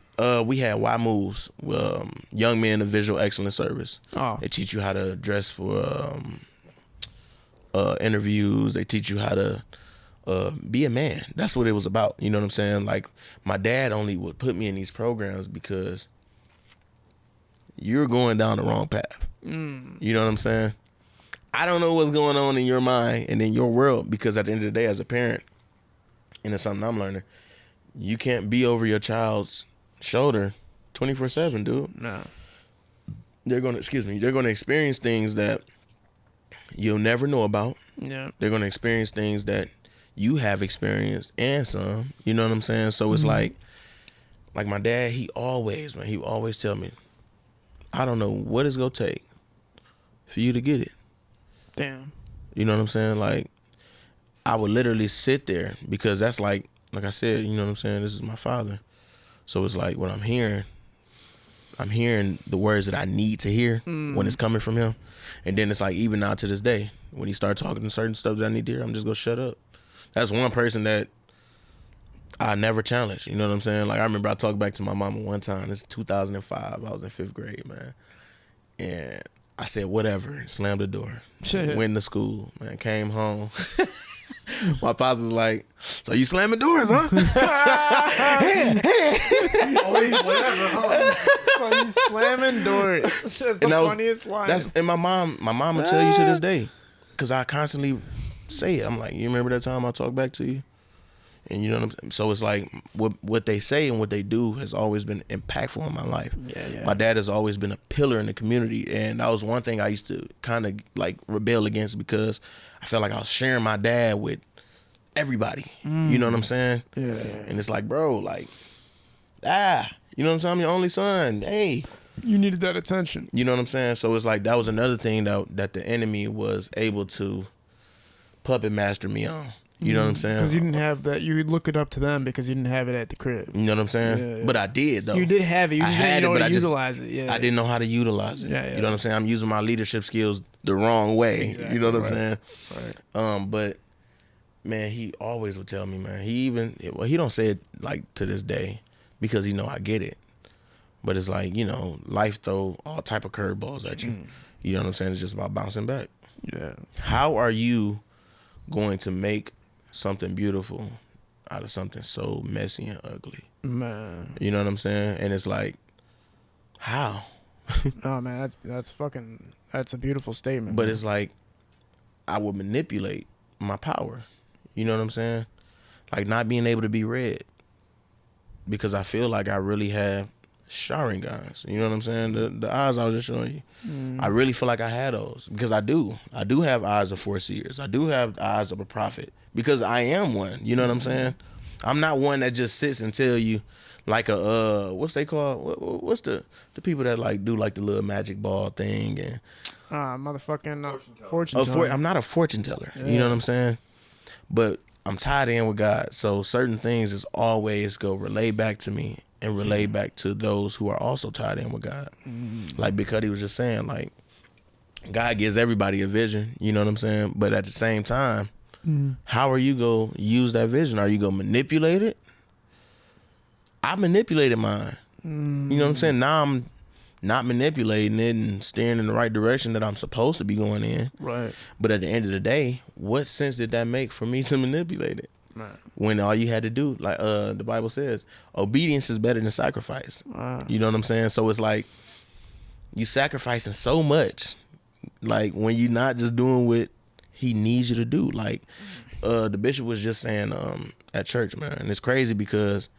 we had Y Moves, Young Men of Visual Excellence Service. Oh. They teach you how to dress for interviews. They teach you how to be a man. That's what it was about. You know what I'm saying? Like, my dad only would put me in these programs because you're going down the wrong path. You know what I'm saying? I don't know what's going on in your mind and in your world, because at the end of the day, as a parent, and it's something I'm learning, you can't be over your child's shoulder 24/7, dude. No. They're gonna experience things that you'll never know about. Yeah. They're gonna experience things that you have experienced and some. You know what I'm saying? So it's like my dad, he always tell me, I don't know what it's gonna take for you to get it. Damn. You know what I'm saying? Like, I would literally sit there, because that's like I said, you know what I'm saying? This is my father. So it's like, what I'm hearing the words that I need to hear when it's coming from him. And then it's like, even now to this day, when he starts talking certain stuff that I need to hear, I'm just gonna shut up. That's one person that I never challenged. You know what I'm saying? Like, I remember I talked back to my mama one time. This is 2005. I was in 5th grade, man. And I said, whatever, slammed the door. Went to school, man, came home. My pops was like, so you slamming doors, huh? So you slamming doors. That's the funniest line. And my mom will tell you to this day, because I constantly say it. I'm like, you remember that time I talked back to you? And you know what I'm saying? So it's like, what they say and what they do has always been impactful in my life. Yeah. My dad has always been a pillar in the community, and that was one thing I used to kind of like rebel against, because I felt like I was sharing my dad with everybody. You know what I'm saying? Yeah. And it's like, bro, like, you know what I'm saying? I'm your only son. Hey. You needed that attention. You know what I'm saying? So it's like, that was another thing that the enemy was able to puppet master me on. You know what I'm saying? Because you didn't have that. You would look it up to them because you didn't have it at the crib. You know what I'm saying? Yeah. But I did, though. You did have it. You just didn't know how to utilize it. I didn't know how to utilize it. Yeah. You know what I'm saying? I'm using my leadership skills the wrong way. Exactly. You know what I'm saying? Right. But, man, he always would tell me, man. He don't say it, like, to this day, because he know I get it. But it's like, you know, life throw all type of curveballs at you. You know what I'm saying? It's just about bouncing back. Yeah. How are you going to make something beautiful out of something so messy and ugly? Man. You know what I'm saying? And it's like, how? Oh, man, that's a beautiful statement. But man. it's like, I would manipulate my power. You know what I'm saying? Like, not being able to be read, because I feel like I really have Sharingans. You know what I'm saying? The eyes I was just showing you. I really feel like I had those, because I do have eyes of foreseers. I do have the eyes of a prophet, because I am one. You know what I'm saying? I'm not one that just sits and tell you, like a what's they call? What's the people that like do like the little magic ball thing and motherfucking fortune teller. I'm not a fortune teller. Yeah. You know what I'm saying? But I'm tied in with God, so certain things is always go relay back to me, and relay back to those who are also tied in with God. Like Big Cudi was just saying, like, God gives everybody a vision, you know what I'm saying? But at the same time, how are you going to use that vision? Are you going to manipulate it? I manipulated mine. You know what I'm saying? Now I'm not manipulating it and steering in the right direction that I'm supposed to be going in. Right. But at the end of the day, what sense did that make for me to manipulate it? Right. When all you had to do, like the Bible says, obedience is better than sacrifice. You know what I'm saying? So it's like you sacrificing so much, like when you're not just doing what he needs you to do. Like the bishop was just saying at church, man, and it's crazy because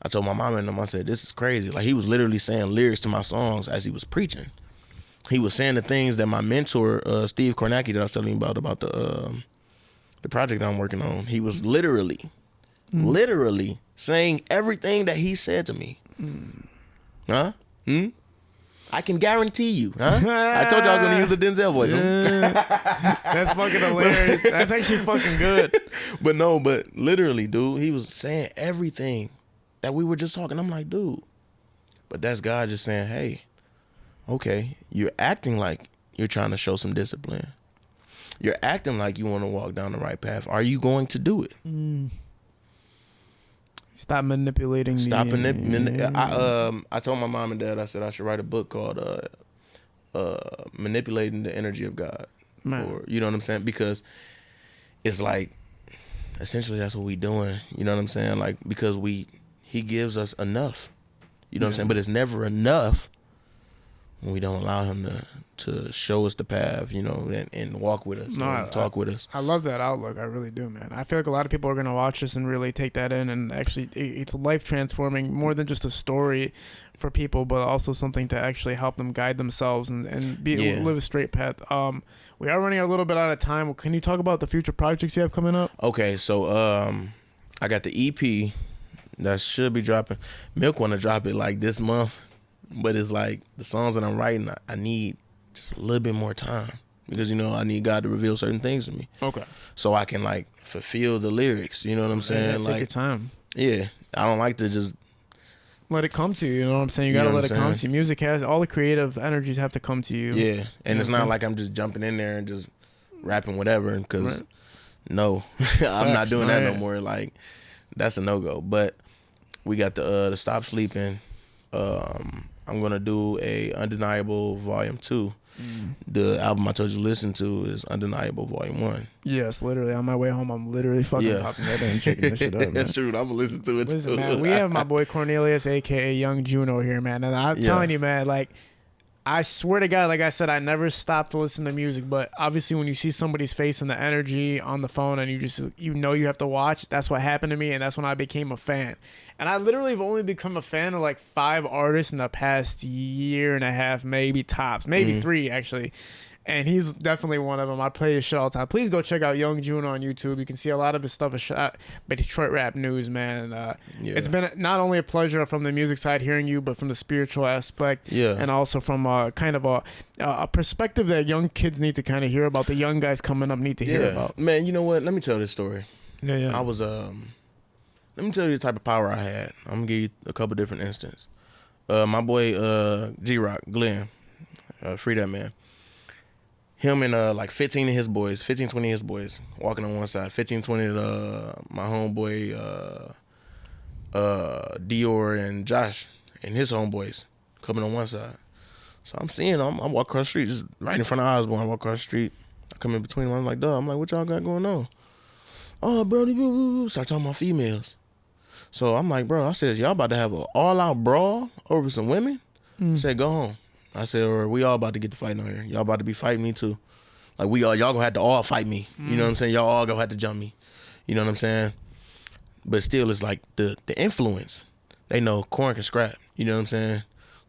I told my mom and them, I said, this is crazy. Like he was literally saying lyrics to my songs as he was preaching. He was saying the things that my mentor, Steve Kornacki, that I was telling you about the project I'm working on. He was literally saying everything that he said to me. Huh? I can guarantee you, huh? I told you I was gonna use a Denzel voice. That's fucking hilarious. That's actually fucking good. But literally, dude, he was saying everything that we were just talking. I'm like, dude, but that's God just saying, hey, okay, you're acting like you're trying to show some discipline. You're acting like you want to walk down the right path. Are you going to do it? Stop manipulating. I told my mom and dad, I said I should write a book called Manipulating the Energy of God. Or, you know what I'm saying? Because it's like, essentially that's what we doing. You know what I'm saying? Like, because he gives us enough. You know what I'm saying? But it's never enough when we don't allow him to show us the path, you know, and walk with us, and talk with us. I love that outlook. I really do, man. I feel like a lot of people are going to watch this and really take that in, and actually it's life transforming, more than just a story for people, but also something to actually help them guide themselves and live a straight path. We are running a little bit out of time. Can you talk about the future projects you have coming up? Okay, so I got the EP that should be dropping. Milk want to drop it like this month, but it's like the songs that I'm writing, I need just a little bit more time because, you know, I need God to reveal certain things to me. Okay. So I can like fulfill the lyrics, you know what I'm saying? Take your time. Yeah. I don't like to just let it come to you, you know what I'm saying? You gotta let it come to you. Music has all the creative energies have to come to you. Yeah. And it's not like I'm just jumping in there and just rapping whatever, because no, I'm not doing that no more. Like, that's a no-go. But we got the Stop Sleeping. I'm gonna do a Undeniable Volume 2. The album I told you to listen to is Undeniable Volume 1. Yes, literally. On my way home, I'm literally fucking popping that in and checking this shit up, man. That's true. I'm gonna listen to it too. Man, we have my boy Cornelius, a.k.a. Young Juno here, man. And I'm telling you, man, like, I swear to God, like I said, I never stopped to listen to music. But obviously when you see somebody's face and the energy on the phone and you know you have to watch, that's what happened to me. And that's when I became a fan. And I literally have only become a fan of like 5 artists in the past year and a half, maybe tops, maybe 3 actually. And he's definitely one of them. I play his shit all the time. Please go check out Young Juno on YouTube. You can see a lot of his stuff is shot by Detroit Rap News, man. It's been not only a pleasure from the music side hearing you, but from the spiritual aspect. Yeah. And also from kind of a perspective that young kids need to kind of hear about, the young guys coming up need to hear about. Man, you know what? Let me tell this story. Yeah. I was, let me tell you the type of power I had. I'm going to give you a couple different instances. My boy G-Rock, Glenn, free that man. Him and like 20 of his boys, walking on one side. 20 my homeboy Dior and Josh and his homeboys coming on one side. So I'm seeing them. I walk across the street, just right in front of Osborne. I walk across the street. I come in between them. I'm like, dog, what y'all got going on? Oh, bro, start talking about females. So I'm like, bro, I said, y'all about to have an all-out brawl over some women? I said, go home. I said, or we all about to get to fighting on here. Y'all about to be fighting me too. Like y'all gonna have to all fight me. You know what I'm saying? Y'all all gonna have to jump me. You know what I'm saying? But still, it's like the influence. They know Corn can scrap. You know what I'm saying?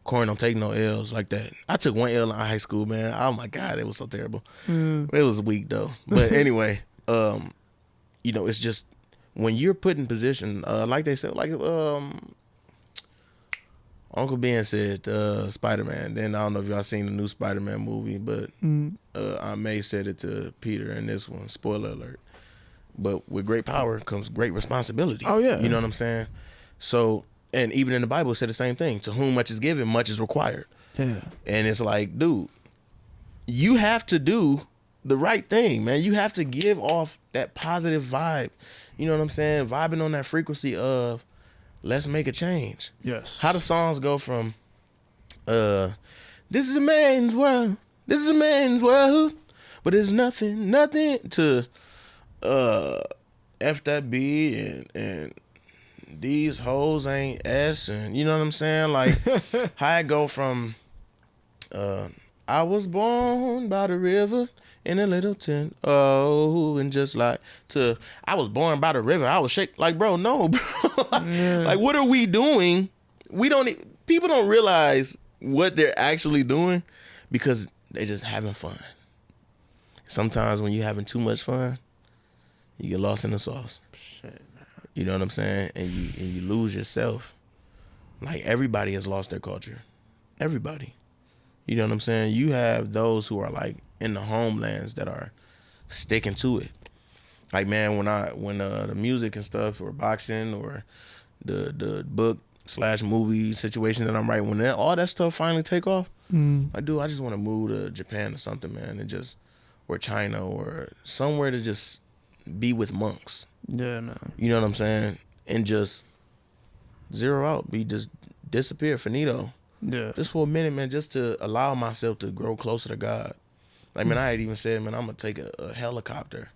Corn don't take no L's like that. I took 1 L in high school, man. Oh my God, it was so terrible. It was weak though. But anyway, you know, it's just when you're put in position, like they said, like Uncle Ben said Spider-Man. Then I don't know if y'all seen the new Spider-Man movie, but Aunt May said it to Peter in this one. Spoiler alert. But with great power comes great responsibility. Oh, yeah. You know what I'm saying? So And even in the Bible, it said the same thing. To whom much is given, much is required. Yeah. And it's like, dude, you have to do the right thing, man. You have to give off that positive vibe. You know what I'm saying? Vibing on that frequency of let's make a change. Yes. How the songs go from this is a man's world. This is a man's world. But it's nothing to F that B and these hoes ain't S, and you know what I'm saying? Like how it go from I was born by the river in a little tent, oh, and just like to I was born by the river, I was shake like, bro, no, bro. Like what are we doing? People don't realize what they're actually doing because they just having fun. Sometimes when you're having too much fun, you get lost in the sauce. Shit, man. You know what I'm saying? And you lose yourself. Like everybody has lost their culture. Everybody. You know what I'm saying? You have those who are like in the homelands that are sticking to it. Like man, when the music and stuff or boxing or the book / movie situation that I'm writing, when all that stuff finally take off, I just want to move to Japan or something, man, and just or China or somewhere to just be with monks. Yeah, man. You know what I'm saying? And just zero out, just disappear, finito. Yeah. Just for a minute, man, just to allow myself to grow closer to God. Like, man, I had even said, man, I'm going to take a helicopter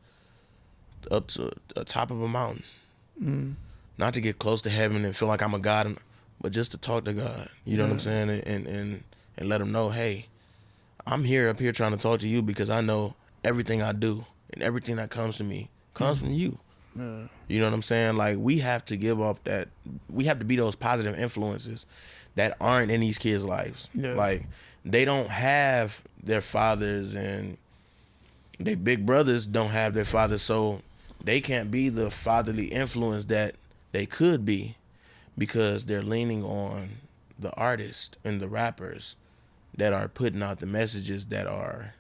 up to the top of a mountain. Not to get close to heaven and feel like I'm a God, but just to talk to God. You know what I'm saying? And let him know, hey, I'm up here trying to talk to you because I know everything I do and everything that comes to me comes from you. You know what I'm saying? Like, we have to give up that. We have to be those positive influences that aren't in these kids' lives. Yeah. Like, they don't have their fathers and their big brothers don't have their fathers, so they can't be the fatherly influence that they could be because they're leaning on the artists and the rappers that are putting out the messages that are,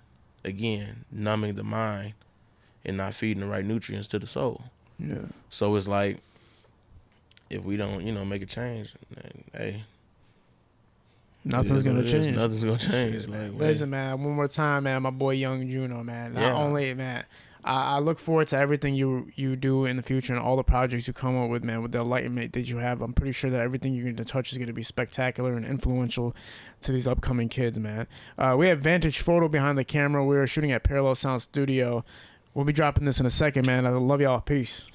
again, numbing the mind and not feeding the right nutrients to the soul. Yeah. So it's like, if we don't, make a change, then, hey, Nothing's gonna change. Nothing's gonna change. Like, Listen, man, one more time, man, my boy Young Juno, man. Not Yeah. only, man, I look forward to everything you do in the future and all the projects you come up with, man, with the enlightenment that you have. I'm pretty sure that everything you're going to touch is going to be spectacular and influential to these upcoming kids, man. We have Vantage Photo behind the camera. We're shooting at Parallel Sound Studio. We'll be dropping this in a second, man. I love y'all. Peace.